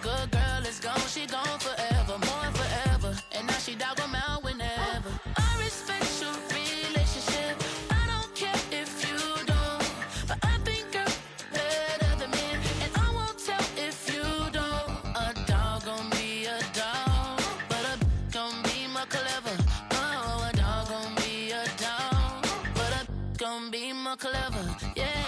good girl is gone, she gone forever, more forever. And now she dog 'em out whenever. I respect your relationship. I don't care if you don't, but I think you're better than me. And I won't tell if you don't. A dog gon' be a dog, but a gon' be more clever. Oh, a dog gon' be a dog, but a gon' be more clever. Yeah.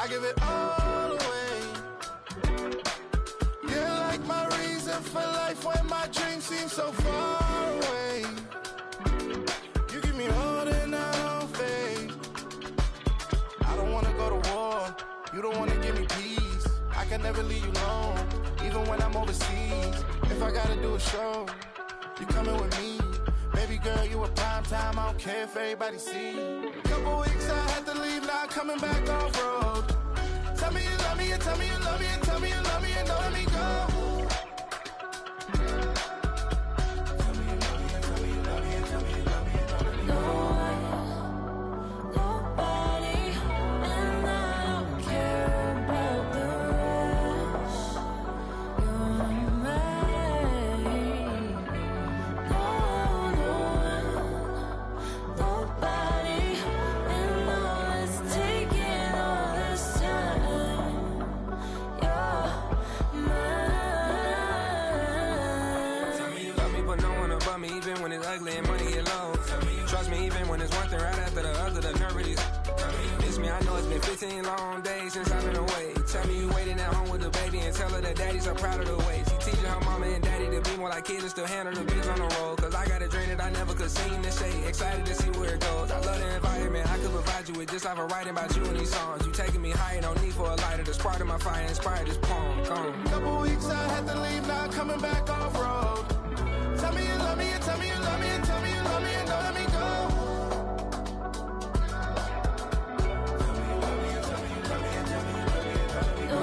I give it all away. You're like my reason for life when my dreams seem so far away. You give me all that I don't fade. I don't wanna go to war. You don't wanna give me peace. I can never leave you alone, even when I'm overseas. If I gotta do a show, you coming with me. Baby girl, you a prime time. I don't care if everybody see. Couple weeks I had to leave, now coming back off road. Tell me you love me, and tell me you love me, and tell me you love me, and don't let me go. Tell me you love me, and tell me you love me, and tell me you love me, and don't let me go. Nobody, and I don't care about the rest. You're mine. Nobody, and all is taking all this time. You're mine. Tell me you love me, but no one above me, even when it's ugly and money get low. Trust me, even when it's one thing right after the other, the nerve it is. Miss me, I know it's been 15 long days since I've been away. Tell me you waiting at home with the baby and tell her that daddy's so proud of the way. She teaching her mama and daddy to be more like kids and still handle the biz on the road. Cause I got a dream that I never could sing and say. Excited to see where it goes. I love the environment I could provide you with, just like I'm writing about you in these songs. You taking me higher, no need for a lighter. The spark of my fire inspired this poem. Gone. Couple weeks I had to leave, now coming back off road. Tell me you love me, and tell me you love me, and tell me you love me, and don't let me go. Tell me you love me, and tell me you love me, and tell me you love me, and don't let me go.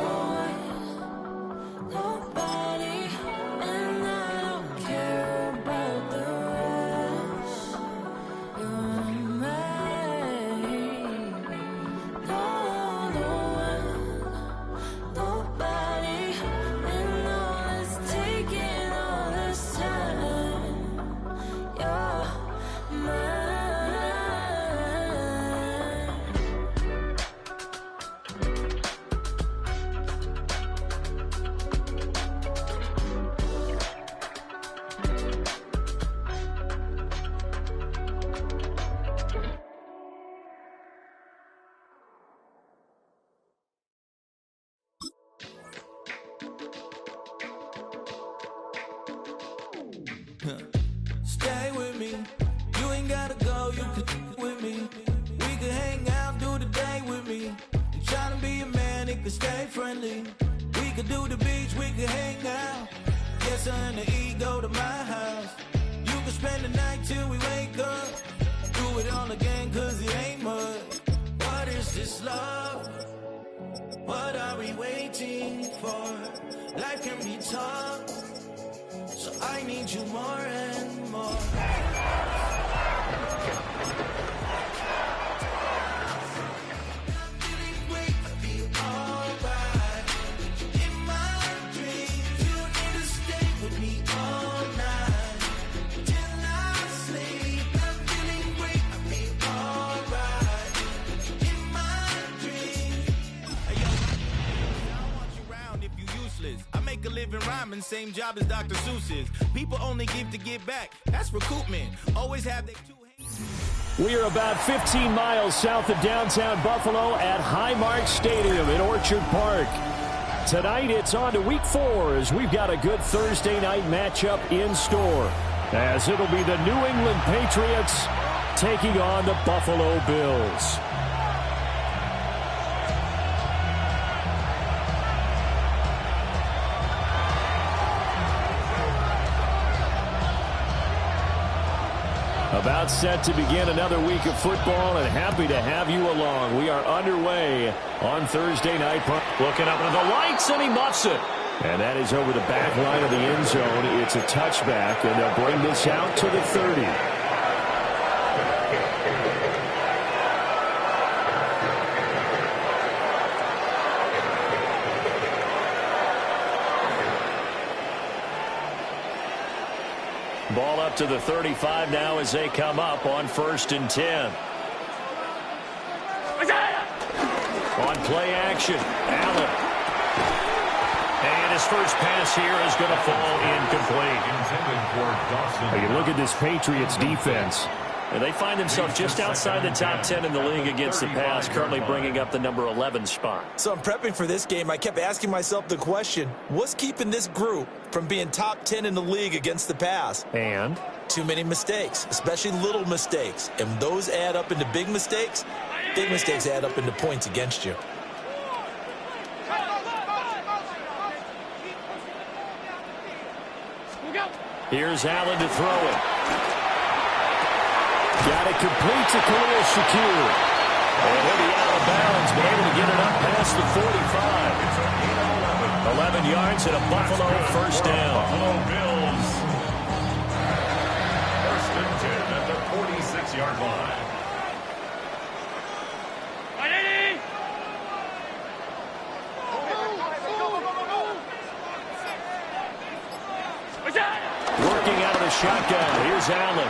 Nobody, and I don't care about the rest. You're mine. Nobody, and all is taking all this time. You're mine. Stay with me. You ain't gotta go, you can with me. We could hang out, do the day with me. I'm trying to be a man, it could stay friendly. We could do the beach, we could hang out. Yes, her and the E go to my house. You could spend the night till we wake up. Do it all again, cause it ain't much. What is this love? What are we waiting for? Life can be tough, so I need you more and more. A living rhyming, same job as Dr. Seuss's. People only give to give back. That's recoupment. Always have their two hands. We are about 15 miles south of downtown Buffalo at Highmark Stadium in Orchard Park. Tonight, it's on to Week 4 as we've got a good Thursday night matchup in store. As it'll be the New England Patriots taking on the Buffalo Bills. About set to begin another week of football, and happy to have you along. We are underway on Thursday night. Looking up into the lights, and he muffs it. And that is over the back line of the end zone. It's a touchback, and they'll bring this out to the 30. Ball up to the 35 now as they come up on 1st and 10. On play action, Allen. And his first pass here is going to fall incomplete. You look at this Patriots defense. And they find themselves just outside the top 10 in the league against the pass, currently bringing up the number 11 spot. So I'm prepping for this game. I kept asking myself the question, what's keeping this group from being top 10 in the league against the pass? And? Too many mistakes, especially little mistakes. And those add up into big mistakes. Big mistakes add up into points against you. Here's Allen to throw it. Got it complete to Khalil Shakir. And he'll be out of bounds, but able to get it up past the 45. 11 yards and a Buffalo first down. Buffalo Bills. 1st and 10 at the 46-yard line. Working out of the shotgun. Here's Allen.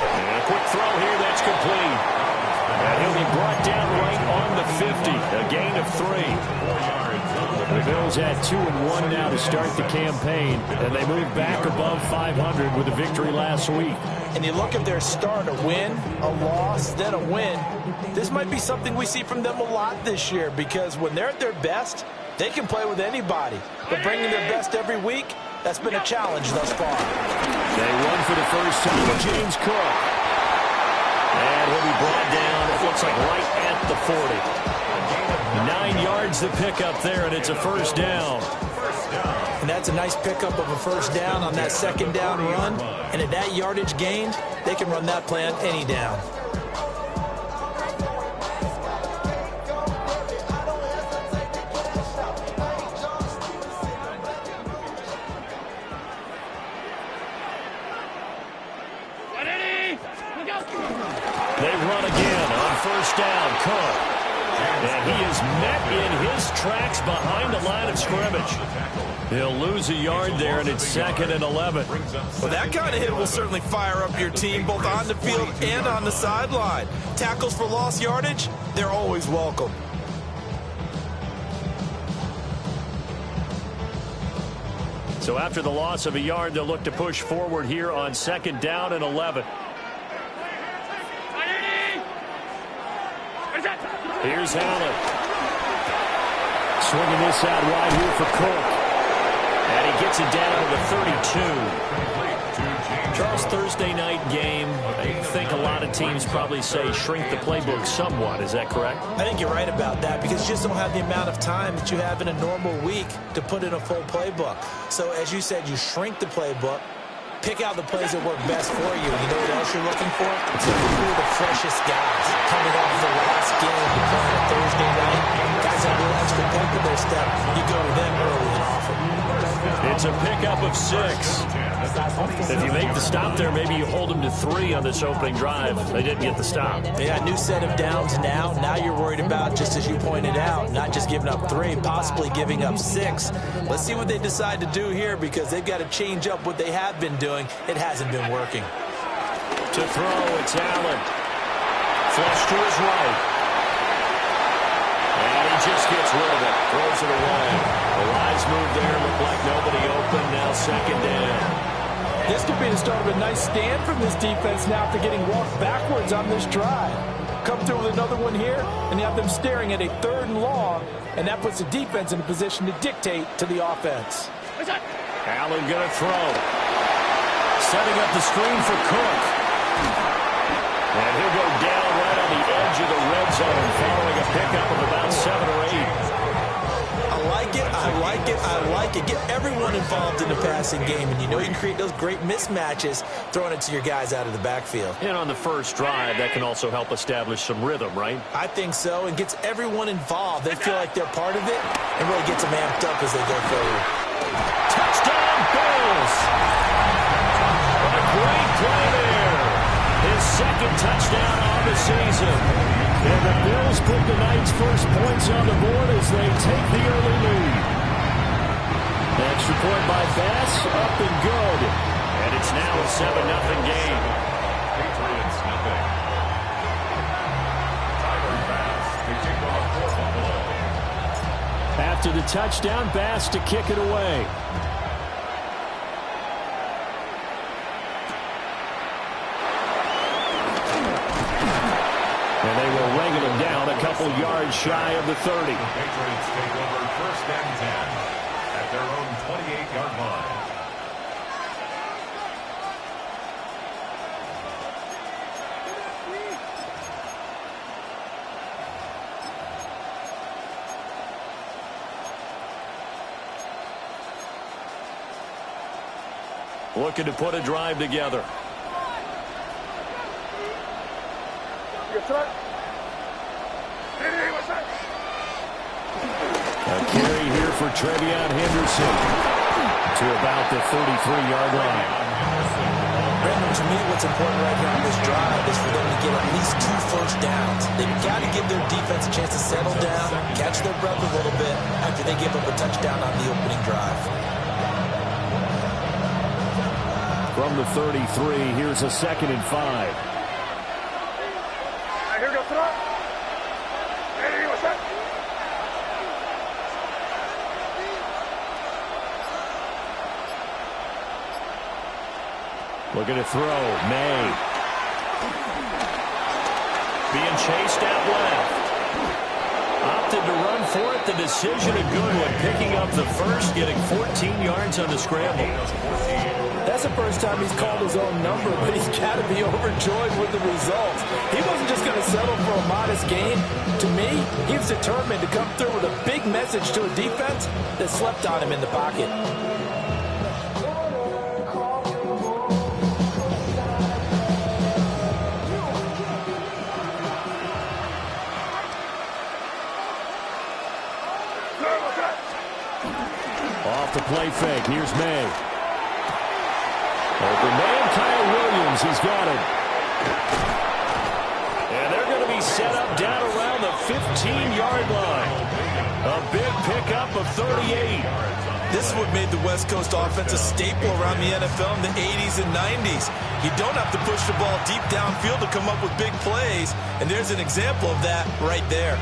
And a quick throw here that's complete. And he'll be brought down right on the 50. A gain of 3. The Bills at 2-1 now to start the campaign. And they move back above 500 with a victory last week. And you look at their start, a win, a loss, then a win. This might be something we see from them a lot this year, because when they're at their best, they can play with anybody. But bringing their best every week, that's been a challenge thus far. They run for the first time with James Cook. And he'll be brought down, it looks like right at the 40. 9 yards the pickup there, and it's a first down. And that's a nice pickup of a first down on that second down run. And at that yardage gained, they can run that play on any down. They run again on first down. Cook. And he is met in his tracks behind the line of scrimmage. He'll lose a yard there, and it's 2nd and 11. Well, that kind of hit will certainly fire up your team, both on the field and on the sideline. Tackles for lost yardage, they're always welcome. So after the loss of a yard, they'll look to push forward here on 2nd down and 11. Here's Allen. Swinging this out wide here for Cook. And he gets it down to the 32. Charles, Thursday night game, I think a lot of teams probably say shrink the playbook somewhat. Is that correct? I think you're right about that, because you just don't have the amount of time that you have in a normal week to put in a full playbook. So as you said, you shrink the playbook, pick out the plays that work best for you. And you know what else you're looking for? It's looking for the freshest guys coming off the last game to play on a Thursday night. Guys that will extra pep in their step. You go to them early and often. It's a pickup of 6. If you make the stop there, maybe you hold them to 3 on this opening drive. They didn't get the stop. Yeah, new set of downs now. Now you're worried about, just as you pointed out, not just giving up 3, possibly giving up 6. Let's see what they decide to do here, because they've got to change up what they have been doing. It hasn't been working. To throw, it's Allen. Flush to his right. And he just gets rid of it. Throws it away. The wise move there. Looked like nobody open. Now 2nd down. This could be the start of a nice stand from this defense now after getting walked backwards on this drive. come through with another one here, and you have them staring at a 3rd and long, and that puts the defense in a position to dictate to the offense. Allen going to throw. Setting up the screen for Cook. And he'll go down right on the edge of the red zone following a pickup of about 7 or 8. I like it, I like it, I like it. Get everyone involved in the passing game, and you know you can create those great mismatches throwing it to your guys out of the backfield. And on the first drive, that can also help establish some rhythm, right? I think so, and gets everyone involved. They feel like they're part of it, and really gets them amped up as they go forward. Touchdown, Bills! What a great play there. His 2nd touchdown on the season. And the Bills put the night's first points on the board as they take the early lead. Extra point by Bass, up and good. And it's now a 7-0 game. Patriots nothing. Tyler Bass to kick off for Buffalo. After the touchdown, Bass to kick it away. And they will wrangle him down a couple yards shy of the 30. The Patriots take over 1st and 10 at their own 28-yard line. Looking to put a drive together. A carry here for Trevion Henderson to about the 33-yard line. Brandon, to me, what's important right here on this drive is for them to get at least 2 first downs. They've got to give their defense a chance to settle down, catch their breath a little bit after they give up a touchdown on the opening drive. From the 33, here's a 2nd and 5. Looking to throw. May. Being chased out left. Opted to run for it. The decision a good one. Picking up the first, getting 14 yards on the scramble. That's the first time he's called his own number, but he's got to be overjoyed with the result. He wasn't just going to settle for a modest gain. To me, he was determined to come through with a big message to a defense that slept on him in the pocket. Off the play fake. Here's May. Open man, Kyle Williams. He's got it. And they're going to be set up down around the 15-yard line. A big pickup of 38. This is what made the West Coast offense a staple around the NFL in the 80s and 90s. You don't have to push the ball deep downfield to come up with big plays, and there's an example of that right there.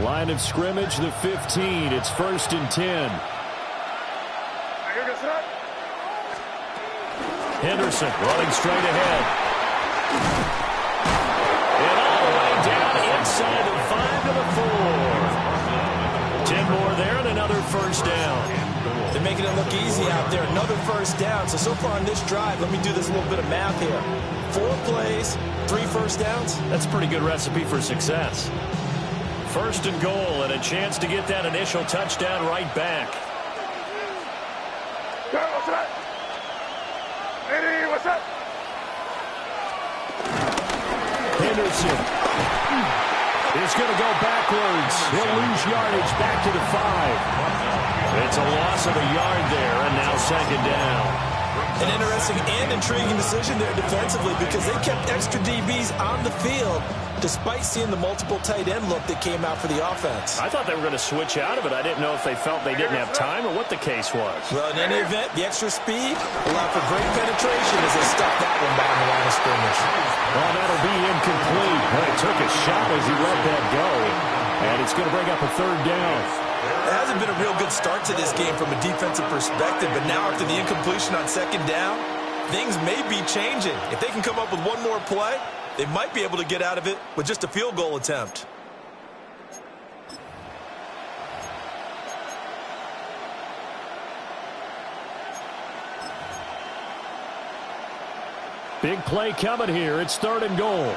Line of scrimmage, the 15. It's 1st and 10. Henderson running straight ahead. And all the way down inside the 5 to the 4. 10 more there and another first down. They're making it look easy out there. Another first down. So far on this drive, let me do this little bit of math here. 4 plays, 3 first downs. That's a pretty good recipe for success. 1st and goal and a chance to get that initial touchdown right back. Henderson is going to go backwards. He'll lose yardage back to the 5. It's a loss of a yard there, and now 2nd down. An interesting and intriguing decision there defensively because they kept extra DBs on the field despite seeing the multiple tight end look that came out for the offense. I thought they were going to switch out of it. I didn't know if they felt they didn't have time or what the case was. Well, in any event, the extra speed allowed for great penetration as they stuck that one behind the line of scrimmage. Well, that'll be incomplete. But it took a shot as he let that go. And it's going to bring up a 3rd down. It hasn't been a real good start to this game from a defensive perspective, but now after the incompletion on second down, things may be changing. If they can come up with one more play, they might be able to get out of it with just a field goal attempt. Big play coming here. It's 3rd and goal.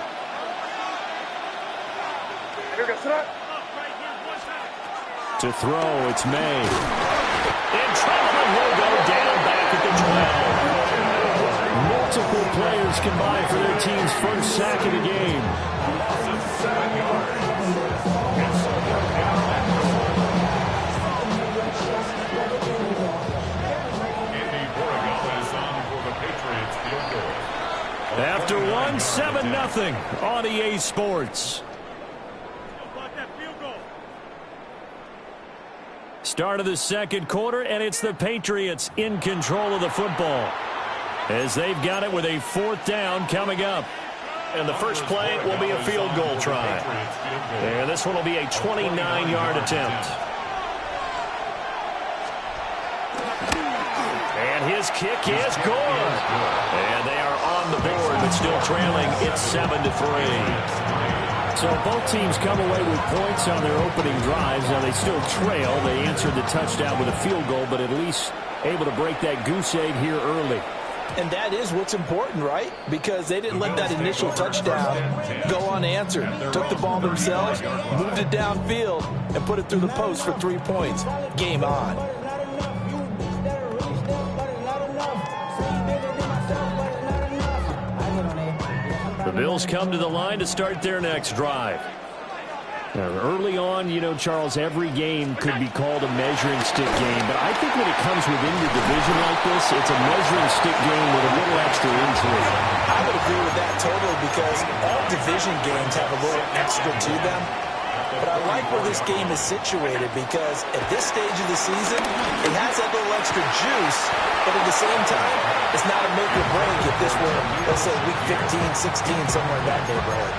To throw, it's May. In trouble, and will go down back at the 12. Multiple players combined for their team's first sack of the game. After one, 7-0 on EA Sports. Start of the second quarter, and it's the Patriots in control of the football as they've got it with a 4th down coming up. And the first play will be a field goal try. And this one will be a 29-yard attempt. And his kick is good. And they are on the board, but still trailing. It's 7-3. So both teams come away with points on their opening drives. Now they still trail. They answered the touchdown with a field goal, but at least able to break that goose egg here early. And that is what's important, right? Because they didn't let that initial touchdown go unanswered. Took the ball themselves, moved it downfield, and put it through the post for 3 points. Game on. The Bills come to the line to start their next drive. Now, early on, you know, Charles, every game could be called a measuring stick game, but I think when it comes within the division like this, it's a measuring stick game with a little extra into it. I would agree with that totally because all division games have a little extra to them. But I like where this game is situated because at this stage of the season, it has that little extra juice, but at the same time, it's not a make or break if this were, let's say, week 15, 16, somewhere in that neighborhood.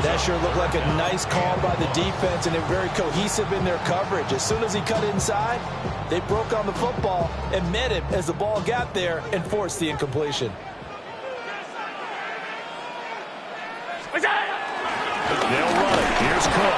That sure looked like a nice call by the defense, and they're very cohesive in their coverage. As soon as he cut inside, they broke on the football and met him as the ball got there and forced the incompletion. They'll run it. Here's Cook.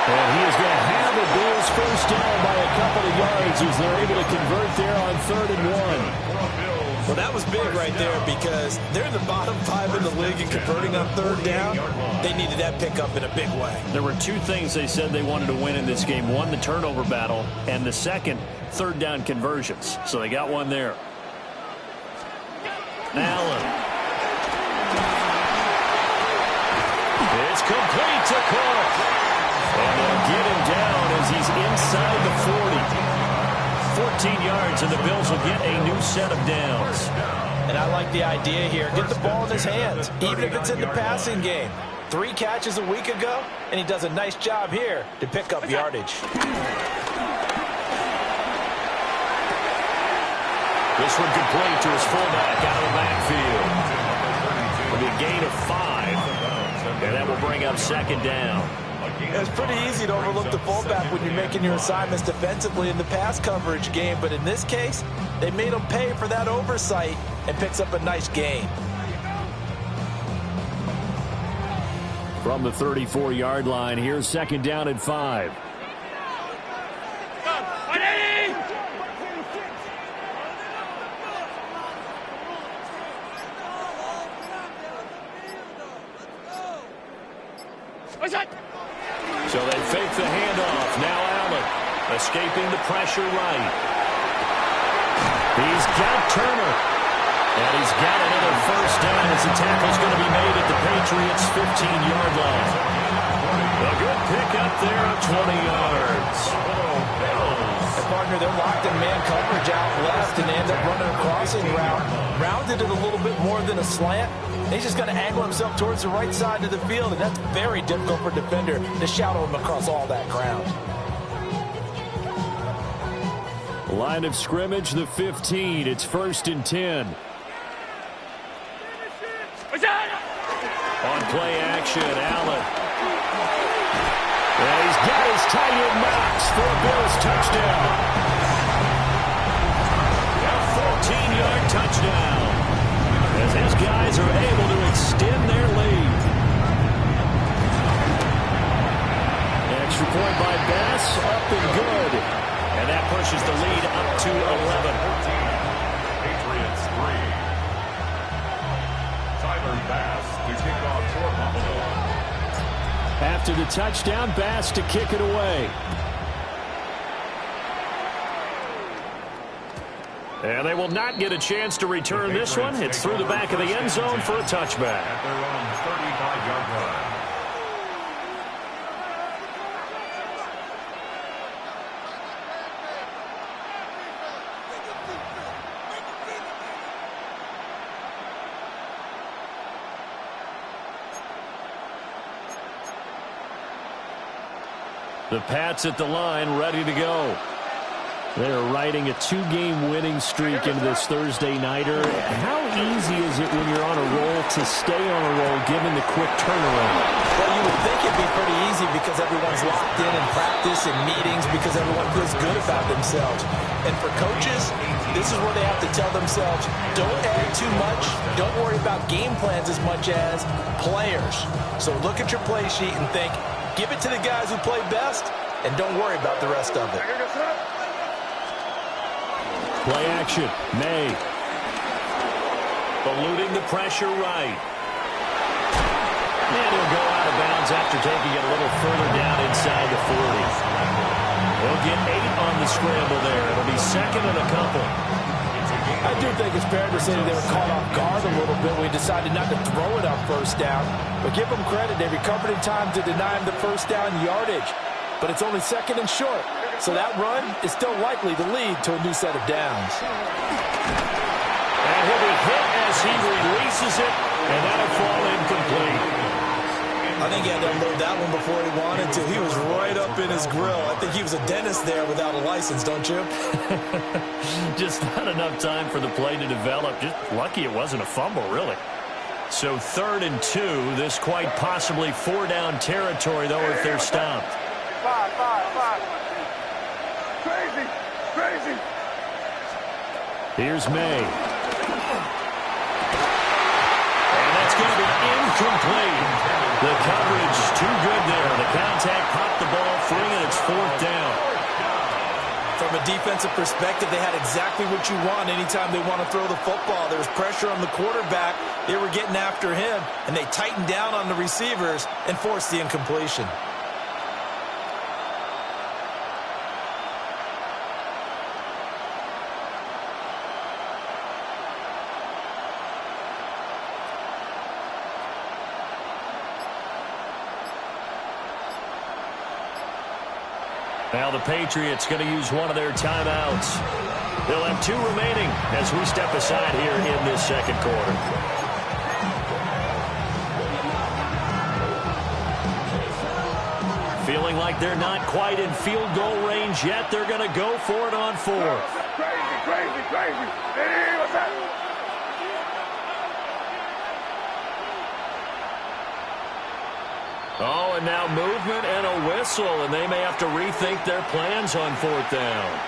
And he is going to have the Bills first down by a couple of yards as they're able to convert there on 3rd and 1. Well, that was big right there because they're in the bottom 5 in the league and converting on 3rd down. They needed that pickup in a big way. There were 2 things they said they wanted to win in this game. One, the turnover battle, and the second, 3rd down conversions. So they got one there. Allen. It's complete to Cook. And they'll get him down as he's inside the 40. 14 yards, and the Bills will get a new set of downs. And I like the idea here. Get the ball in his hands, even if it's in the passing game. 3 catches a week ago, and he does a nice job here to pick up yardage. This one complete to his fullback out of the backfield. It'll be a gain of 5, and that will bring up 2nd down. It's pretty easy to overlook the fullback when you're making your assignments defensively in the pass coverage game, but in this case, they made him pay for that oversight and picks up a nice gain. From the 34-yard line, here's 2nd down and 5. So they fake the handoff. Now Allen escaping the pressure right. He's got Turner. And he's got another first down as the tackle's going to be made at the Patriots' 15-yard line. A good pickup there of 20 yards. And partner, they're locked in man coverage out left and they end up running a crossing route. Rounded it a little bit more than a slant. He's just going to angle himself towards the right side of the field, and that's very difficult for a defender to shadow him across all that ground. Line of scrimmage, the 15. It's 1st and 10. On play action, Allen. And he's got his tight end Knox for a Bills touchdown. A 14-yard touchdown as his guys are able to extend their lead. Extra point by Bass, up and good. And that pushes the lead up to 11. Patriots 3. Tyler Bass to kick off for Buffalo. After the touchdown, Bass to kick it away. And they will not get a chance to return this one. It's through the back of the end zone for a touchback. At their own 35-yard line. The Pats at the line, ready to go. They're riding a 2-game winning streak into this Thursday nighter. How easy is it when you're on a roll to stay on a roll given the quick turnaround? Well, you would think it'd be pretty easy because everyone's locked in practice and meetings because everyone feels good about themselves. And for coaches, this is where they have to tell themselves, don't add too much. Don't worry about game plans as much as players. So look at your play sheet and think, give it to the guys who play best, and don't worry about the rest of it. Play action. May. Eluding the pressure right. And he'll go out of bounds after taking it a little further down inside the 40. They'll get 8 on the scramble there. It'll be second and a couple. I do think it's fair to say they were caught off guard a little bit when we decided not to throw it on first down. But give them credit. They recovered in time to deny him the first down yardage. But it's only second and short. So that run is still likely to lead to a new set of downs. And he'll be hit as he releases it, and that'll fall incomplete. I think he had to unload that one before he wanted to. He was right up in his grill. I think he was a dentist there without a license, don't you? Just not enough time for the play to develop. Just lucky it wasn't a fumble, really. So 3rd and 2. This quite possibly 4-down territory, though, if they're stopped. Five. Crazy. Here's May. And that's going to be incomplete. The coverage too good there. The contact popped the ball free, and it's 4th down. From a defensive perspective, they had exactly what you want anytime they want to throw the football. There was pressure on the quarterback. They were getting after him, and they tightened down on the receivers and forced the incompletion. Now the Patriots going to use one of their timeouts. They'll have 2 remaining as we step aside here in this second quarter. Feeling like they're not quite in field goal range yet. They're going to go for it on 4th. Crazy. Hey, what's that? Oh, and now movement and a whistle, and they may have to rethink their plans on 4th down.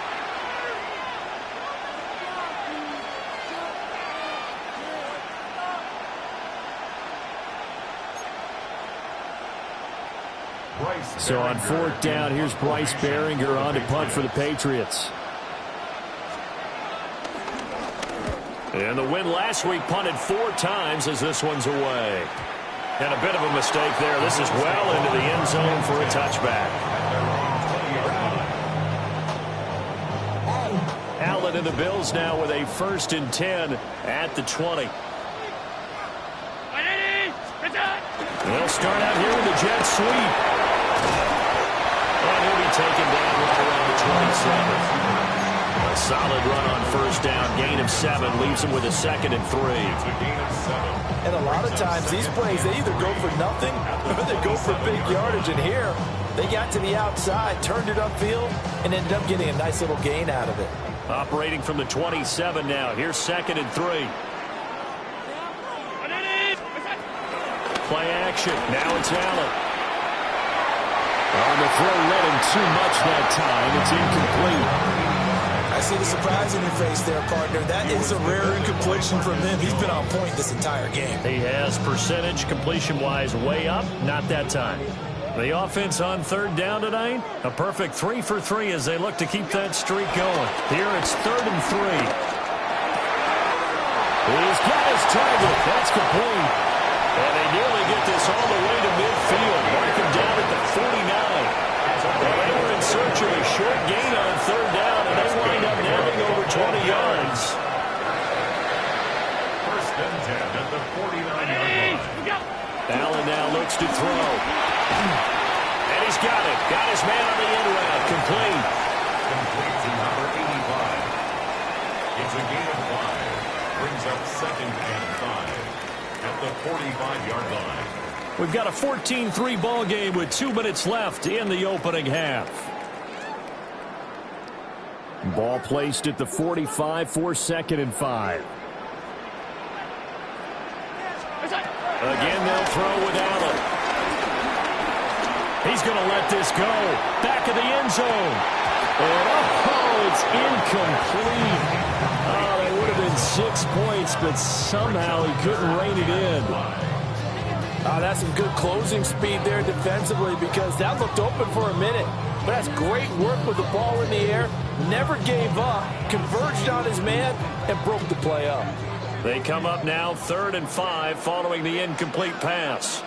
So on 4th down, here's Bryce Behringer on to punt for the Patriots. And the win last week punted 4 times as this one's away. And a bit of a mistake there. This is well into the end zone for a touchback. Allen and the Bills now with a 1st and 10 at the 20. They'll start out here with a jet sweep. And he'll be taken down right around the 27. A solid run on 1st down. Gain of 7 leaves him with a 2nd and 3. And a lot of times these plays, they either go for nothing or they go for big yardage. And here, they got to the outside, turned it upfield, and ended up getting a nice little gain out of it. Operating from the 27 now. Here's 2nd and 3. Play action. Now it's Allen. On the throw, led him too much that time. It's incomplete. I see the surprise in your face there, partner. That is a rare incompletion from him. He's been on point this entire game. He has percentage completion-wise way up. Not that time. The offense on third down tonight, a perfect 3 for 3 as they look to keep that streak going. Here it's 3rd and 3. He's got his target. That's complete. And they nearly get this all the way to midfield. Mark him down at the 49. Well, they were in search of a short gain on third down, and they wind up nabbing over 20 yards. 1st and 10 at the 49-yard line. Allen now looks to throw. And he's got it. Got his man on the end route. Complete. Complete to number 85. It's a gain of 5. Brings up 2nd and 5 at the 45-yard line. We've got a 14-3 ball game with 2 minutes left in the opening half. Ball placed at the 45 for 2nd and 5. Again, they'll throw with Allen. He's going to let this go. Back of the end zone. And it's incomplete. Oh, that would have been 6 points, but somehow he couldn't rein it in. That's some good closing speed there defensively because that looked open for a minute. But that's great work with the ball in the air. Never gave up, converged on his man, and broke the play up. They come up now 3rd and 5 following the incomplete pass.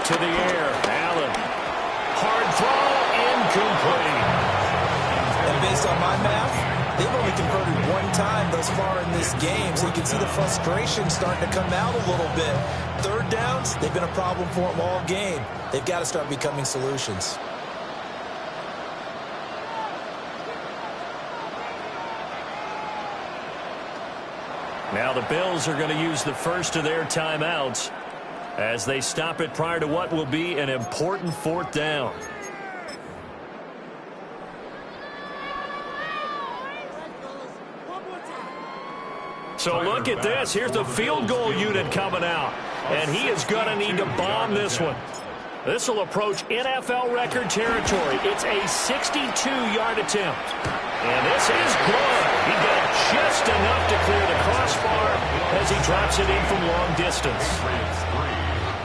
To the air, Allen. Hard throw, incomplete. And based on my math, they've only converted 1 time thus far in this game, so you can see the frustration starting to come out a little bit. 3rd downs, they've been a problem for them all game. They've got to start becoming solutions. Now the Bills are going to use the first of their timeouts as they stop it prior to what will be an important 4th down. So look at this. Here's the field goal unit coming out. And he is going to need to bomb this one. This will approach NFL record territory. It's a 62-yard attempt. And this is good. He got just enough to clear the crossbar as he drops it in from long distance.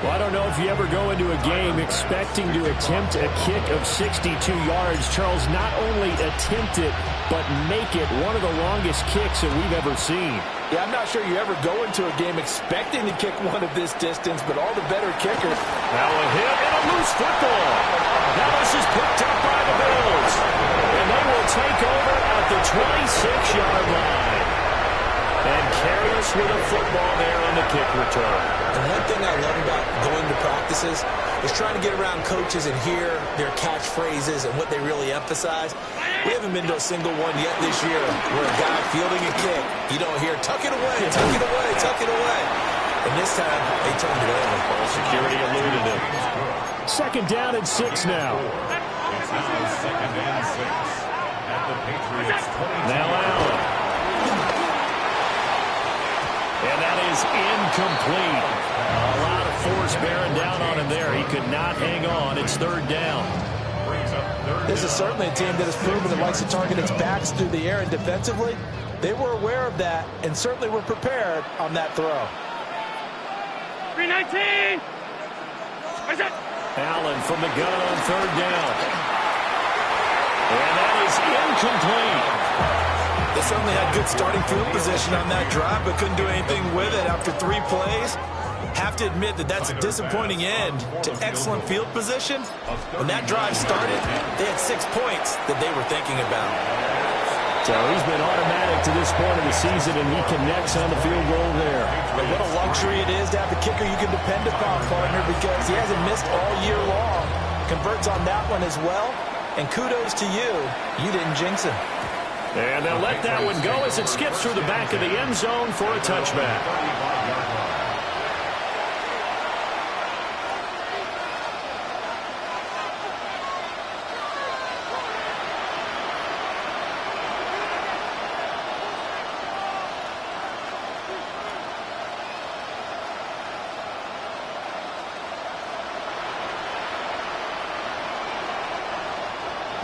Well, I don't know if you ever go into a game expecting to attempt a kick of 62 yards. Charles, not only attempt it, but make it one of the longest kicks that we've ever seen. Yeah, I'm not sure you ever go into a game expecting to kick one of this distance, but all the better kickers. Now a hit and a loose football. Now this is picked up by the Bills. And they will take over at the 26-yard line. And carry us with a football there on the kick return. And one thing I love about going to practices is trying to get around coaches and hear their catchphrases and what they really emphasize. We haven't been to a single one yet this year where a guy fielding a kick, you don't hear, tuck it away, tuck it away, tuck it away. And this time, they turned it over. Ball security eluded him. 2nd down and 6 now. It's now 2nd and 6 at the Patriots 20. Now Allen. And that is incomplete. A lot of force bearing down on him there. He could not hang on. It's 3rd down. This is certainly a team that has proven it likes to target its backs through the air, and defensively, they were aware of that and certainly were prepared on that throw. 319. Allen from the gun on 3rd down. And that is incomplete. They certainly had good starting field position on that drive, but couldn't do anything with it after 3 plays. Have to admit that that's a disappointing end to excellent field position. When that drive started, they had 6 points that they were thinking about. So he's been automatic to this point of the season, and he connects on the field goal there. And what a luxury it is to have a kicker you can depend upon, partner, because he hasn't missed all year long. Converts on that one as well. And kudos to you. You didn't jinx him. And they'll let that one go as it skips through the back of the end zone for a touchback.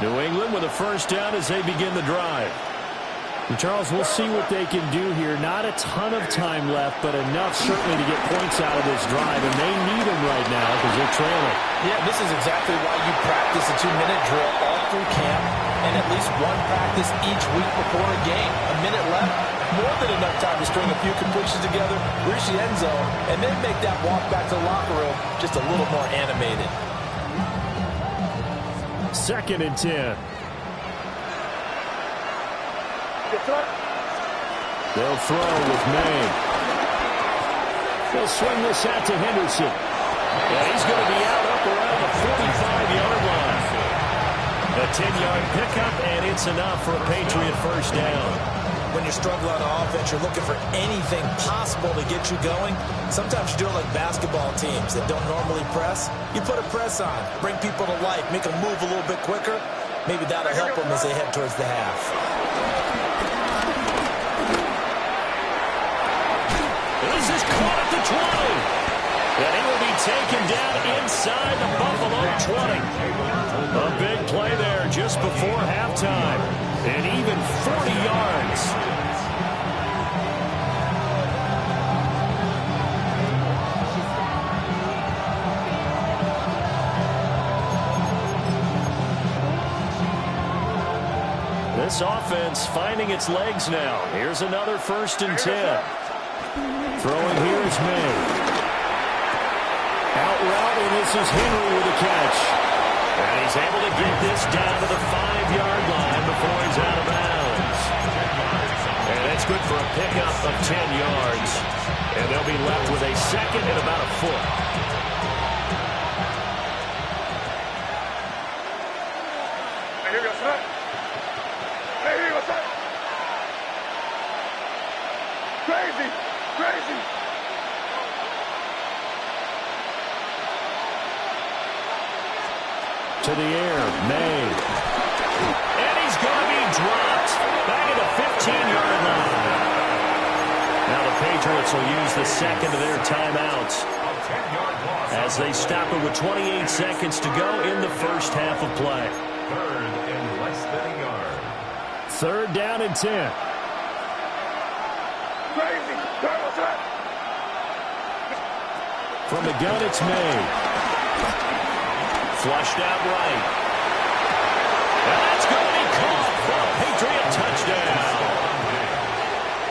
New England with a first down as they begin the drive. And Charles, we'll see what they can do here. Not a ton of time left, but enough certainly to get points out of this drive, and they need them right now because they're trailing. Yeah, this is exactly why you practice a 2-minute drill all through camp and at least one practice each week before a game. A minute left, more than enough time to string a few completions together, reach the end zone, and then make that walk back to the locker room just a little more animated. 2nd and 10. They'll throw with May. They'll swing this out to Henderson. And he's going to be out up around the 45-yard line. A 10-yard pickup, and it's enough for a Patriot first down. When you're struggling on offense, you're looking for anything possible to get you going. Sometimes you do it like basketball teams that don't normally press. You put a press on, bring people to life, make them move a little bit quicker. Maybe that'll help them as they head towards the half. This is caught at the 20. And he will be taken down inside the Buffalo 20. A big play there just before halftime. And even 40 yards. This offense finding its legs now. Here's another 1st and 10. Throwing here is May. Out route, and this is Henry with a catch. And he's able to get this down to the 5-yard line before he's out of bounds. And that's good for a pickup of 10 yards. And they'll be left with a 2nd and about a foot. Crazy. To the air, May. And he's going to be dropped back at the 15-yard line. Now the Patriots will use the 2nd of their timeouts as they stop it with 28 seconds to go in the first half of play. 3rd and less than a yard. 3rd down and 10. From the gun, it's May. Flushed out right. And that's going to be caught for a Patriot touchdown.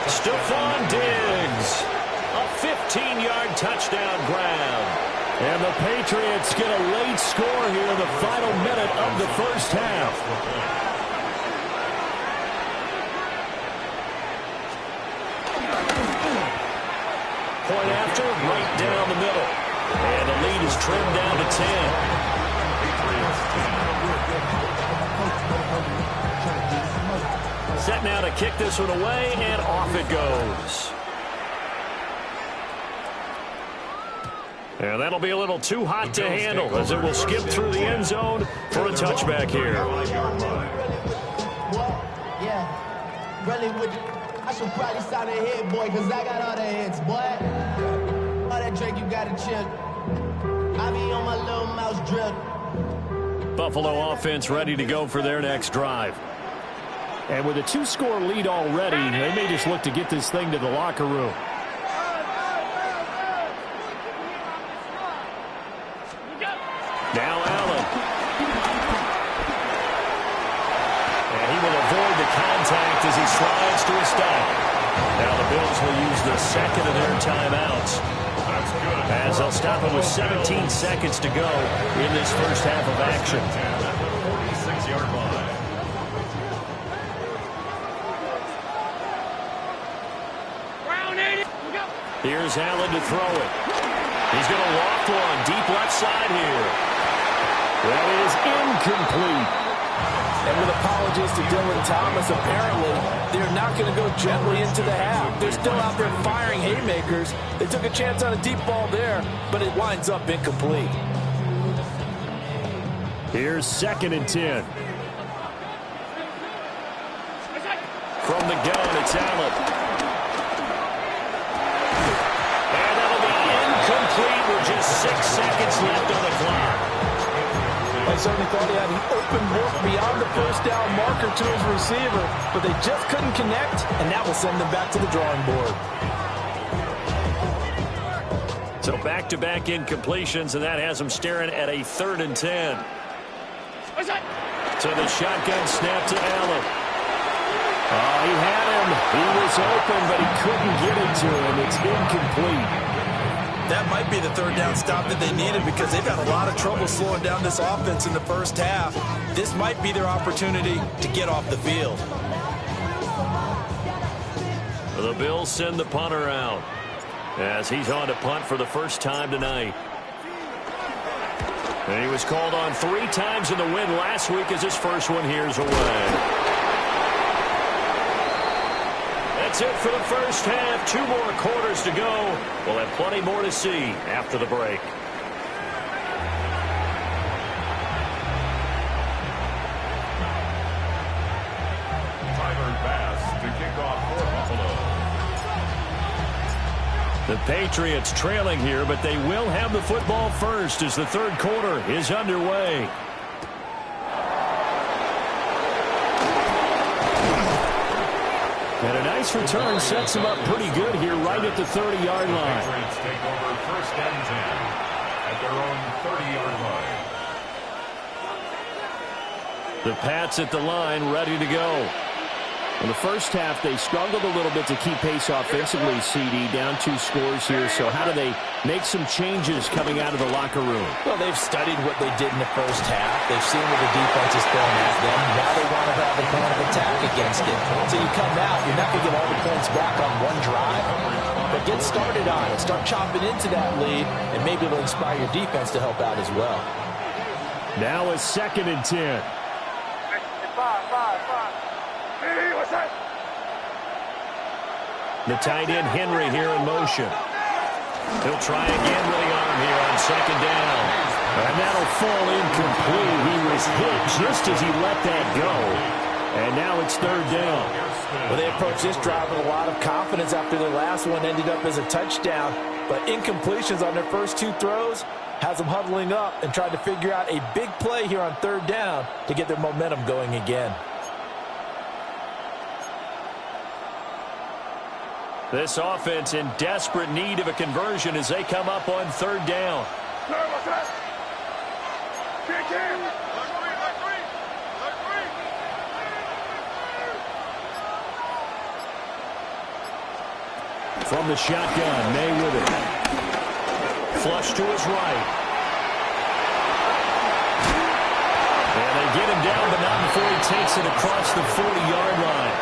Stephon Diggs. A 15-yard touchdown grab. And the Patriots get a late score here in the final minute of the first half. Point after, right down the middle. And the lead is trimmed down to 10. Set now to kick this one away, and off it goes. And that'll be a little too hot to handle as it will skip through the end zone for a touchback here. Yeah, really with you. I should probably sign a hit, boy, because I got all the hits, boy. All that drink you got to chill. I be on my little mouse drip. Buffalo offense ready to go for their next drive. And with a 2-score lead already, they may just look to get this thing to the locker room. Now Allen. And he will avoid the contact as he slides to a stop. Now the Bills will use the 2nd of their timeouts. As they'll stop it with 17 seconds to go in this first half of action. 46-yard line. Here's Allen to throw it. He's going to loft one deep left side here. That is incomplete. And with apologies to Dylan Thomas, apparently they're not going to go gently into the half. They're still out there firing haymakers. They took a chance on a deep ball there, but it winds up incomplete. Here's 2nd and 10. From the gun, it's Allen. And that'll be incomplete with just 6 seconds left on the clock. As certainly thought he had an open look beyond the first down marker to his receiver, but they just couldn't connect, and that will send them back to the drawing board. So back-to-back incompletions, and that has them staring at a 3rd and 10. So the shotgun snap to Allen. Oh, he had him. He was open, but he couldn't get it to him. It's incomplete. That might be the 3rd down stop that they needed because they've had a lot of trouble slowing down this offense in the first half. This might be their opportunity to get off the field. The Bills send the punter out as he's on to punt for the first time tonight. And he was called on 3 times in the win last week as his first one here's away. That's it for the first half. 2 more quarters to go. We'll have plenty more to see after the break. Tyler Bass to kick off for Buffalo. The Patriots trailing here, but they will have the football first as the 3rd quarter is underway. And a nice return sets them up pretty good here right at the 30-yard line. The Patriots take over 1st and 10 at their own 30-yard line. The Pats at the line ready to go. In the first half, they struggled a little bit to keep pace offensively, CD, down 2 scores here. So how do they make some changes coming out of the locker room? Well, they've studied what they did in the first half. They've seen what the defense is throwing at them. Now they want to have a plan of attack against it. So you come out, you're not going to get all the points back on one drive, but get started on it. Start chopping into that lead, and maybe it'll inspire your defense to help out as well. Now a 2nd and 10. The tight end Henry here in motion. He'll try again with the arm here on 2nd down. And that'll fall incomplete. He was hit just as he let that go. And now it's 3rd down. Well, they approached this drive with a lot of confidence after their last one ended up as a touchdown. But incompletions on their first 2 throws has them huddling up and trying to figure out a big play here on 3rd down to get their momentum going again. This offense in desperate need of a conversion as they come up on 3rd down. From the shotgun, May with it. Flush to his right. And they get him down, but not before he takes it across the 40-yard line.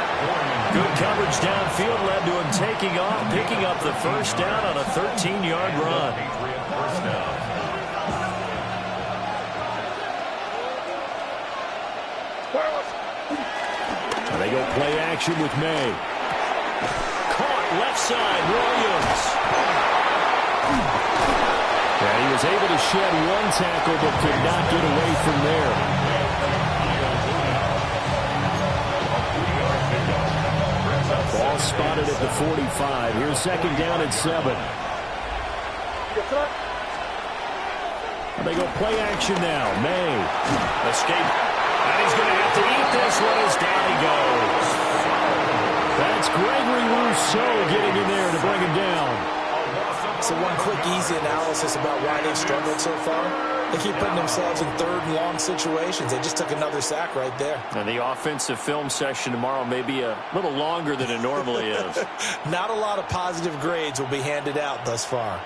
Good coverage downfield led to him taking off, picking up the 1st down on a 13-yard run. And they go play action with May. Caught left side, Williams. Yeah, he was able to shed 1 tackle, but could not get away from there. Ball spotted at the 45. Here's 2nd down and 7. And they go play action now. May. Escape. And he's going to have to eat this one as down he goes. That's Gregory Rousseau getting in there to bring him down. So one quick, easy analysis about why they've struggled so far. They keep putting themselves in 3rd and long situations. They just took another sack right there. And the offensive film session tomorrow may be a little longer than it normally is. Not a lot of positive grades will be handed out thus far.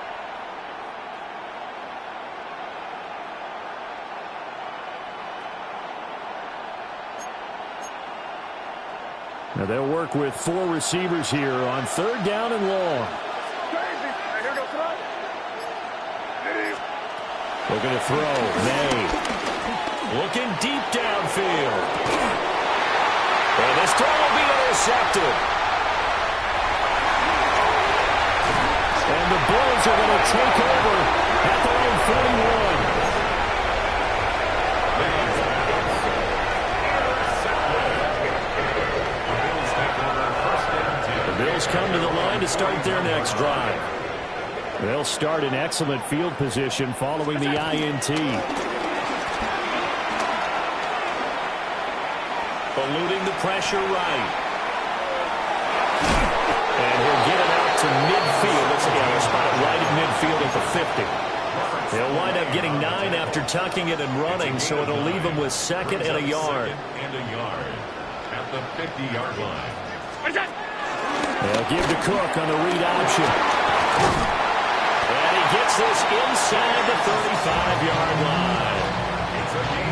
Now they'll work with 4 receivers here on 3rd down and long. Looking to throw. May. Looking deep downfield. And this throw will be intercepted. And the Bills are going to take over at their own 41. The Bills come to the line to start their next drive. They'll start in excellent field position following the INT. eluding the pressure right. And he'll get it out to midfield. They'll spot it right at midfield at the 50. They'll wind up getting 9 after tucking it and running, so it'll leave them with 2nd and a yard. At the 50-yard line. They'll give to Cook on the read option. And he gets this inside the 35-yard line.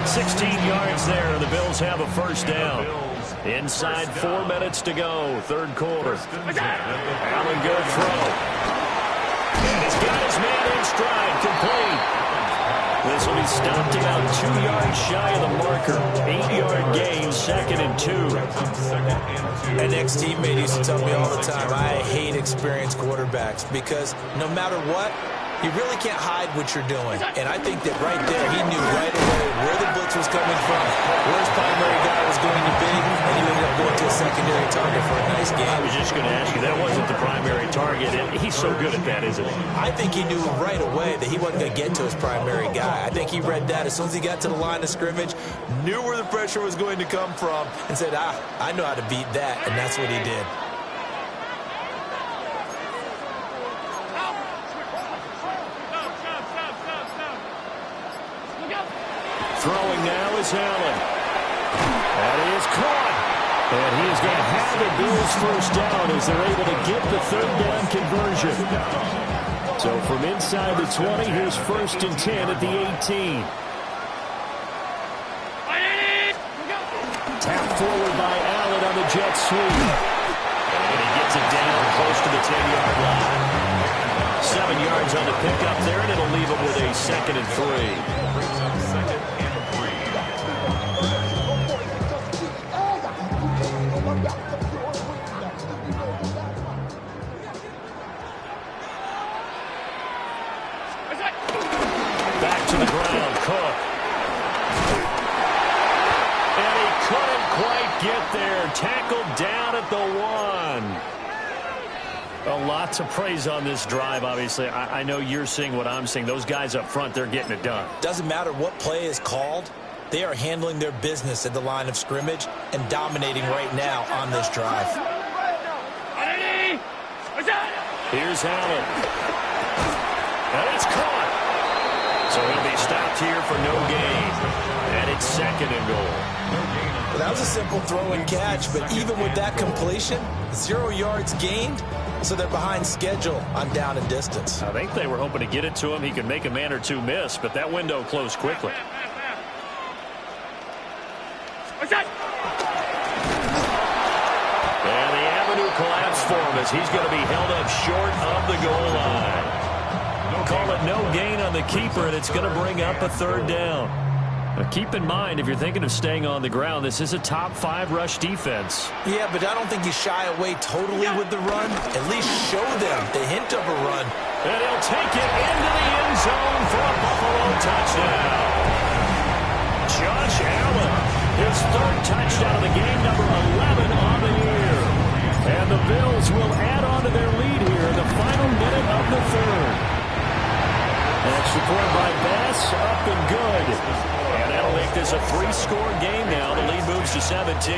16 yards there, and the Bills have a first down. Inside 4 minutes to go, 3rd quarter. Allen go throw. And he's got his man in stride, complete. This will be stopped about 2 yards shy of the marker. 8-yard gain, 2nd and 2. An ex-teammate used to tell me all the time, I hate experienced quarterbacks because no matter what, you really can't hide what you're doing. And I think that right there, he knew right away where the blitz was coming from, where his primary guy was going to be, and he ended up going to a secondary target for a nice game. I was just going to ask you, that wasn't the primary target. He's so good at that, isn't he? I think he knew right away that he wasn't going to get to his primary guy. I think he read that as soon as he got to the line of scrimmage, knew where the pressure was going to come from, and said, I know how to beat that, and that's what he did. Throwing now is Allen. That is caught. And he is going to have the Bills first down as they're able to get the 3rd down conversion. So from inside the 20, here's 1st and 10 at the 18. Tapped forward by Allen on the jet sweep. And he gets it down close to the 10-yard line. 7 yards on the pickup there, and it'll leave him with a 2nd and 3. Back to the ground, Cook. And he couldn't quite get there. Tackled down at the 1. A lot to praise on this drive, obviously. I know you're seeing what I'm seeing. Those guys up front, they're getting it done. Doesn't matter what play is called. They are handling their business at the line of scrimmage and dominating right now on this drive. Here's Allen. And it's caught. So he'll be stopped here for no gain. And it's 2nd and goal. Well, that was a simple throw and catch, but even with that completion, 0 yards gained, so they're behind schedule on down and distance. I think they were hoping to get it to him. He could make a man or two miss, but that window closed quickly. And the avenue collapsed for him as he's going to be held up short of the goal line. Call it no gain on the keeper, and it's going to bring up a 3rd down. Now keep in mind, if you're thinking of staying on the ground, this is a top 5 rush defense. Yeah, but I don't think you shy away totally with the run. At least show them the hint of a run. And he'll take it into the end zone for a Buffalo touchdown. Josh Allen, his 3rd touchdown of the game, number 11 on the year. And the Bills will add on to their lead here in the final minute of the 3rd. Extra point by Bass, up and good. And that'll make this a 3-score game now. The lead moves to 17.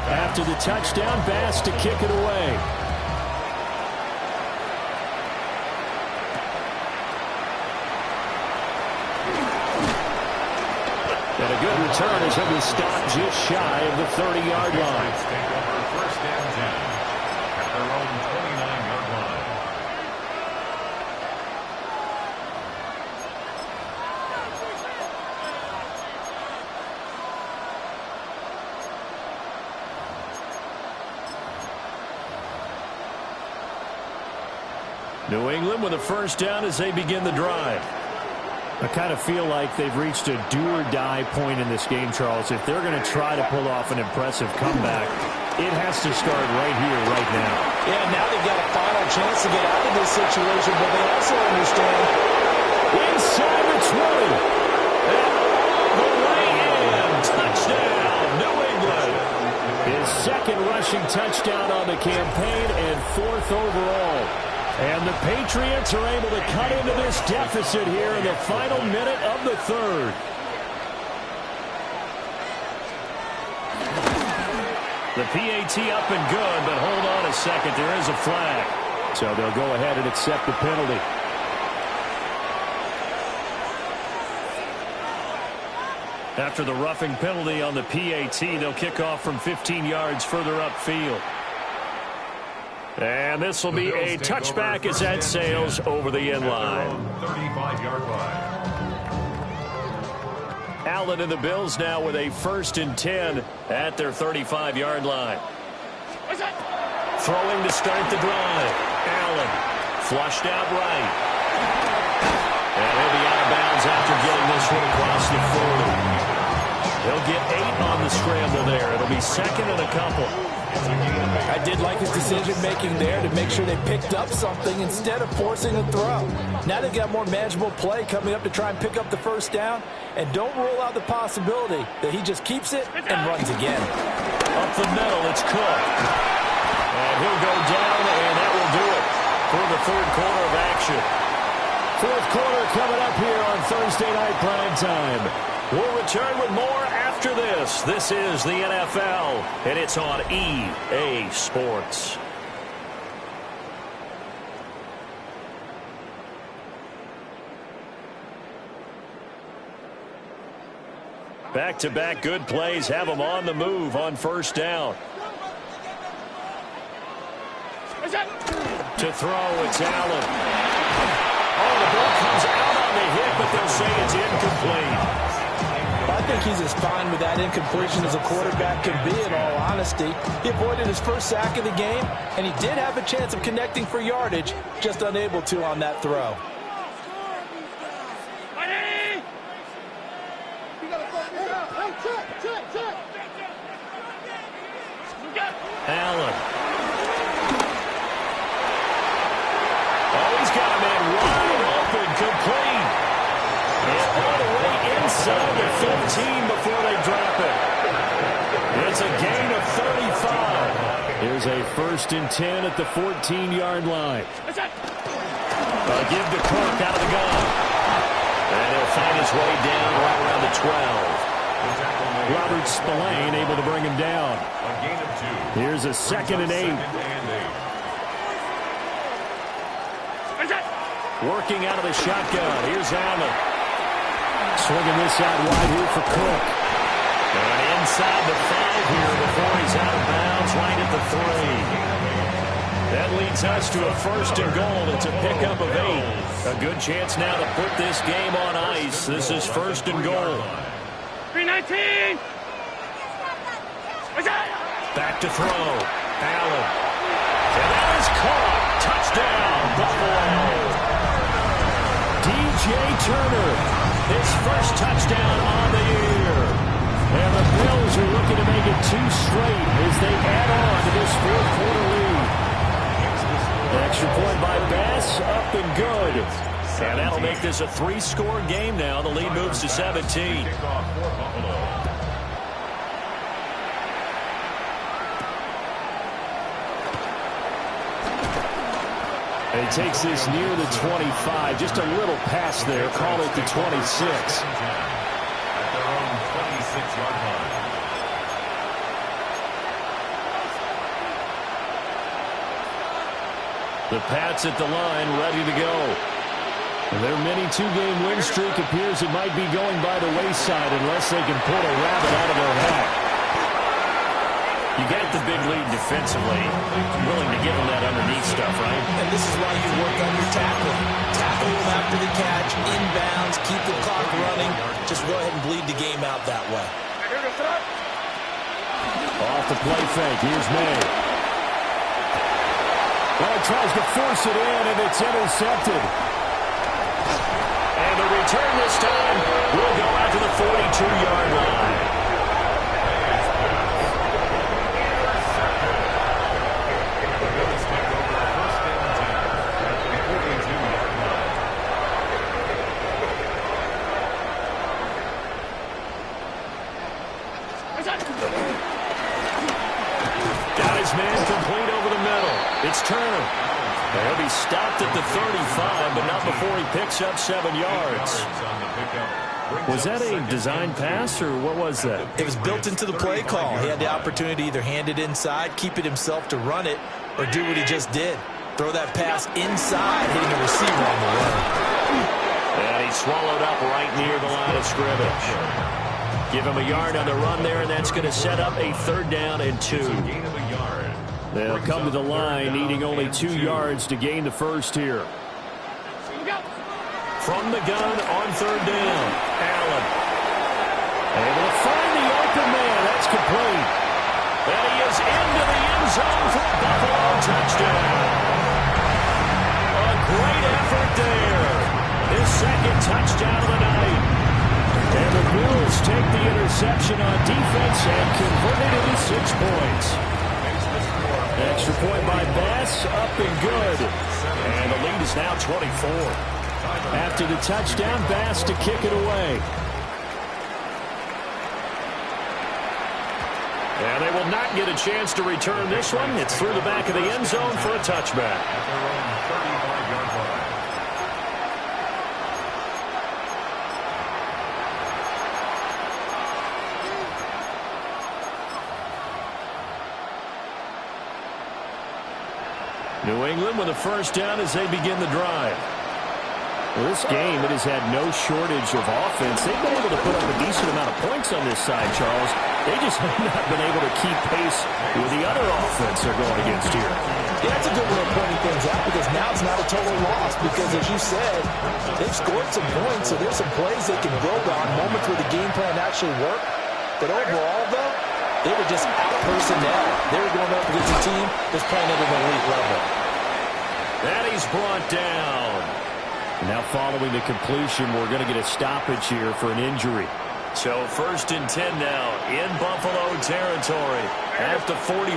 After the touchdown, Bass to kick it away. And a good return as he'll be stopped just shy of the 30-yard line. First and 10 at their own 29-yard line. New England with a first down as they begin the drive. I kind of feel like they've reached a do-or-die point in this game, Charles. If they're going to try to pull off an impressive comeback, it has to start right here, right now. Yeah, now they've got a final chance to get out of this situation, but they also understand. Inside the 20. And all the way in. Touchdown, New England. His 2nd rushing touchdown on the campaign and 4th overall. And the Patriots are able to cut into this deficit here in the final minute of the 3rd. The PAT up and good, but hold on a second. There is a flag. So they'll go ahead and accept the penalty. After the roughing penalty on the PAT, they'll kick off from 15 yards further upfield. And this will be a touchback as that sails over the end line. 35-yard line. Allen and the Bills now with a 1st and 10 at their 35-yard line. Throwing to start the drive. Allen flushed out right. And he'll be out of bounds after getting this one across the 40. He'll get 8 on the scramble there. It'll be 2nd and a couple. I did like his decision-making there to make sure they picked up something instead of forcing a throw. Now they've got more manageable play coming up to try and pick up the 1st down. And don't rule out the possibility that he just keeps it and runs again. Up the middle, it's Cook. And he'll go down, and that will do it for the 3rd quarter of action. 4th quarter coming up here on Thursday Night Prime Time. We'll return with more after this. This is the NFL, and it's on EA Sports. Back-to-back good plays have them on the move on 1st down. To throw, it's Allen. Oh, the ball comes out on the hit, but they'll say it's incomplete. I think he's as fine with that incompletion as a quarterback can be, in all honesty. He avoided his 1st sack of the game, and he did have a chance of connecting for yardage, just unable to on that throw. Allen. Oh, he's got a man wide open, complete. And all the way inside the 15 before they drop it. It's a gain of 35. Here's a 1st and 10 at the 14-yard line. Give to Cook out of the gun. And he'll find his way down right around the 12. Robert Spillane able to bring him down. Here's a 2nd and 8. Working out of the shotgun. Here's Allen. Swinging this out wide here for Cook. And inside the 5 here before he's out of bounds right at the 3. That leads us to a 1st and goal. It's a pickup of 8. A good chance now to put this game on ice. This is 1st and goal. 319. Back to throw. Allen. And that is caught. Touchdown, Buffalo. DJ Turner, his 1st touchdown on the year. And the Bills are looking to make it 2 straight as they add on to this 4th quarter lead. Extra point by Bass, up and good. And that'll make this a 3-score game now. The lead moves to 17. He takes this near the 25. Just a little pass there. Call it the 26. At their own 26-yard line. The Pats at the line, ready to go. Their mini 2-game win streak appears it might be going by the wayside unless they can pull a rabbit out of their hat. You got the big lead defensively. Willing to give them that underneath stuff, right? And this is why you work on your tackling. Tackle them after the catch, inbounds, keep the clock running. Just go ahead and bleed the game out that way. Off the play fake. Here's May. Well, tries to force it in, and it's intercepted. And the return this time will go out to the 42-yard line. Got his man complete over the middle. It's Turner. He'll be stopped at the 35, but not before he picks up 7 yards. Was that a design pass, or what was that? It was built into the play call. He had the opportunity to either hand it inside, keep it himself to run it, or do what he just did. Throw that pass inside, hitting the receiver on the way. And he's swallowed up right near the line of scrimmage. Give him a yard on the run there, and that's going to set up a 3rd down and 2. They'll come to the line, needing only 2 yards to gain the first here. From the gun on 3rd down, Allen. Able to find the open man. That's complete. And he is into the end zone for a Buffalo touchdown. A great effort there. His 2nd touchdown of the night. And the Bills take the interception on defense and convert it into 6 points. Extra point by Bass, up and good. And the lead is now 24. After the touchdown, Bass to kick it away. And they will not get a chance to return this one. It's through the back of the end zone for a touchback. New England with a 1st down as they begin the drive. Well, this game, it has had no shortage of offense. They've been able to put up a decent amount of points on this side, Charles. They just have not been able to keep pace with the other offense they're going against here. Yeah, that's a good way of pointing things out, because now it's not a total loss. Because, as you said, they've scored some points, so there's some plays they can build on, moments where the game plan actually worked. But overall, though, they were just out personnel. They were going up against a team that's playing at an elite level. And he's brought down. Now following the completion, we're going to get a stoppage here for an injury. So 1st and 10 now in Buffalo territory at the 41.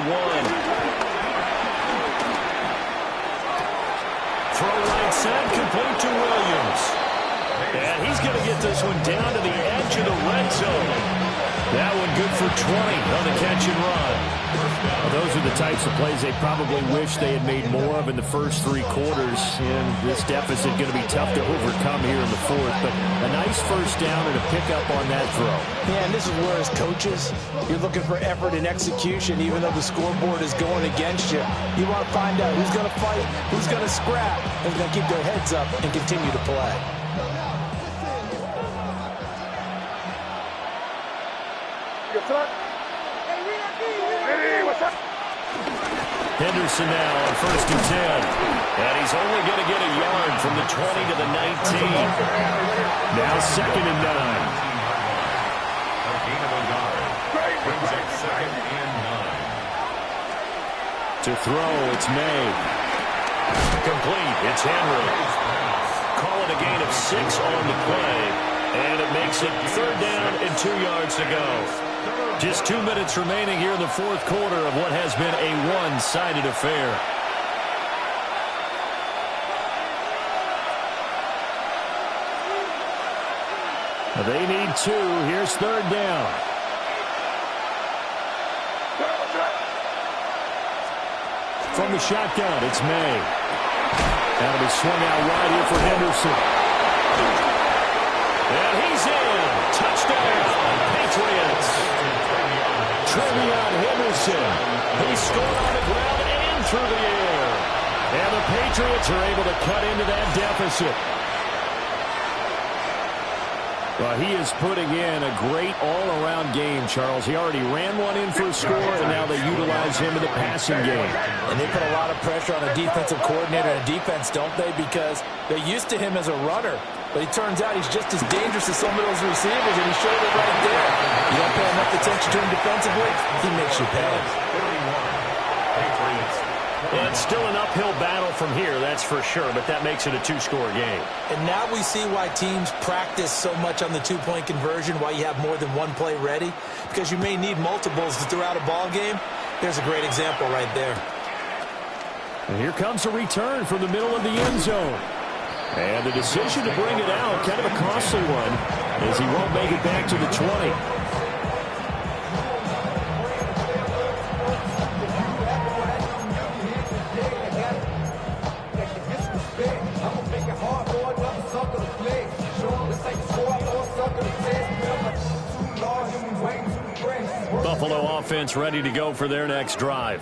Throw right side, complete to Williams. And he's going to get this one down to the edge of the red zone. That one good for 20 on the catch and run. Well, those are the types of plays they probably wish they had made more of in the first 3 quarters. And this deficit going to be tough to overcome here in the 4th. But a nice 1st down and a pickup on that throw. Yeah, and this is where, as coaches, you're looking for effort and execution, even though the scoreboard is going against you. You want to find out who's going to fight, who's going to scrap, and who's going to keep their heads up and continue to play. Henderson now on 1st and 10. And he's only going to get a yard from the 20 to the 19. Now 2nd and 9. To throw, it's May. Complete, it's Henry. Call it a gain of 6 on the play. And it makes it 3rd down and 2 yards to go. Just 2 minutes remaining here in the 4th quarter of what has been a one-sided affair. They need 2. Here's 3rd down. From the shotgun, it's May. That'll be swung out wide here for Henderson. And he's in. Touchdown, Patriots. Trevion Henderson. He scored on the ground and through the air. And the Patriots are able to cut into that deficit. Well, he is putting in a great all-around game, Charles. He already ran one in for a score, and now they utilize him in the passing game. And they put a lot of pressure on a defensive coordinator and defense, don't they? Because they're used to him as a runner. But it turns out he's just as dangerous as some of those receivers, and he showed it right there. You don't pay enough attention to him defensively, he makes you pay. And it's still an uphill battle from here, that's for sure, but that makes it a 2-score game. And now we see why teams practice so much on the 2-point conversion, why you have more than one play ready, because you may need multiples to throw out a ball game. There's a great example right there. And here comes a return from the middle of the end zone. And the decision to bring it out, kind of a costly one, as he won't make it back to the 20. offense ready to go for their next drive.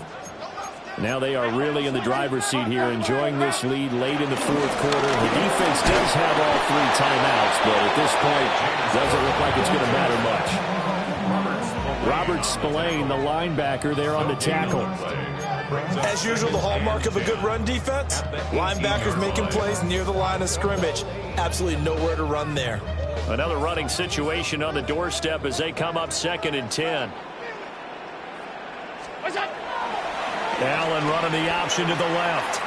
Now they are really in the driver's seat here, enjoying this lead late in the fourth quarter. The defense does have all 3 timeouts, but at this point, doesn't look like it's going to matter much. Robert Spillane, the linebacker, there on the tackle. As usual, the hallmark of a good run defense, linebackers making plays near the line of scrimmage. Absolutely nowhere to run there. Another running situation on the doorstep as they come up 2nd and 10. Allen running the option to the left.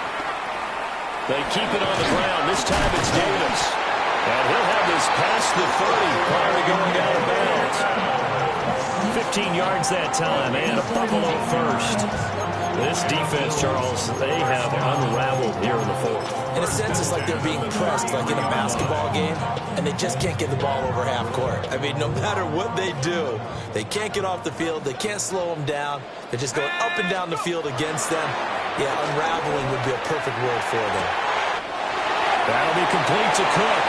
They keep it on the ground. This time it's Davis. And he'll have this past the 30 prior to going out of bounds. 15 yards that time, and a Buffalo first. This defense, Charles, they have unraveled here in the fourth. In a sense, it's like they're being pressed, like in a basketball game, and they just can't get the ball over half court. I mean, no matter what they do, they can't get off the field. They can't slow them down. They're just going up and down the field against them. Yeah, unraveling would be a perfect word for them. That'll be complete to Cook.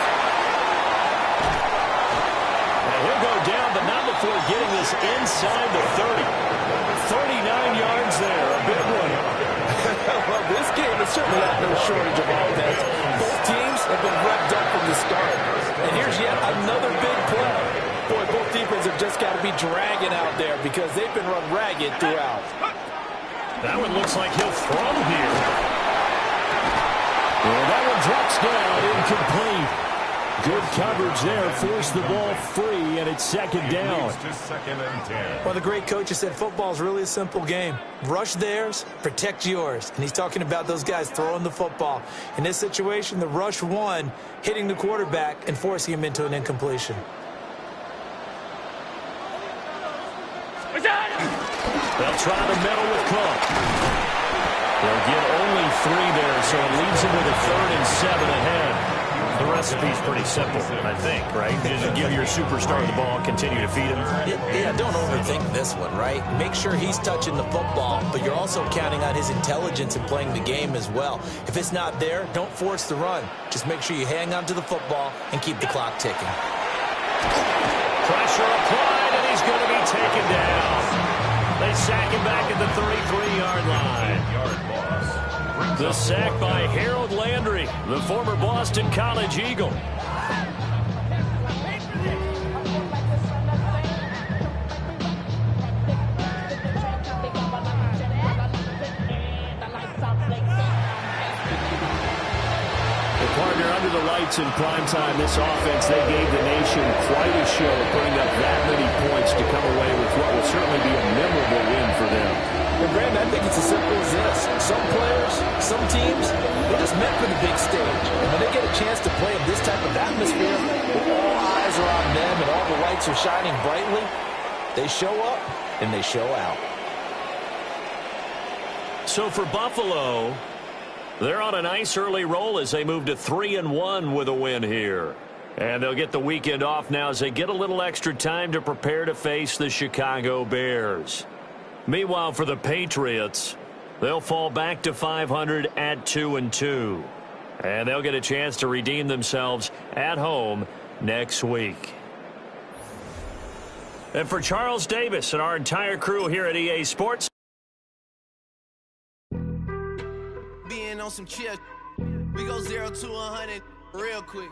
And he'll go down, but not before getting this inside the 30. 39 yards there, a big one. Well, this game has certainly had no shortage of offense. Both teams have been revved up from the start. And here's yet another big play. Boy, both defenses have just got to be dragging out there because they've been run ragged throughout. That one looks like he'll throw here. Well, that one drops down, incomplete. Good coverage there, forced the ball free, and it's 2nd down. Well, the great coach has said football is really a simple game. Rush theirs, protect yours. And he's talking about those guys throwing the football. In this situation, the rush won, hitting the quarterback and forcing him into an incompletion. They'll try the middle with Cook. They'll get only 3 there, so it leaves them with a 3rd and 7 ahead. The recipe's pretty simple, I think, right? Just give your superstar the ball, continue to feed him. Yeah, don't overthink this one, right? Make sure he's touching the football, but you're also counting on his intelligence in playing the game as well. If it's not there, don't force the run. Just make sure you hang on to the football and keep the clock ticking. Pressure applied, and he's going to be taken down. They sack him back at the 33-yard line. The sack by Harold Landry, the former Boston College Eagle. Partner, under the lights in primetime, this offense, they gave the nation quite a show, putting up that many points to come away with what will certainly be a memorable win for them. And Brandon, I think it's as simple as this. Some players, some teams, they're just meant for the big stage. And when they get a chance to play in this type of atmosphere, all eyes are on them and all the lights are shining brightly, they show up and they show out. So for Buffalo, they're on a nice early roll as they move to 3-1 with a win here. And they'll get the weekend off now as they get a little extra time to prepare to face the Chicago Bears. Meanwhile, for the Patriots, they'll fall back to 500 at 2-2. And they'll get a chance to redeem themselves at home next week. And for Charles Davis and our entire crew here at EA Sports, on some chill, we go 0 to 100 real quick.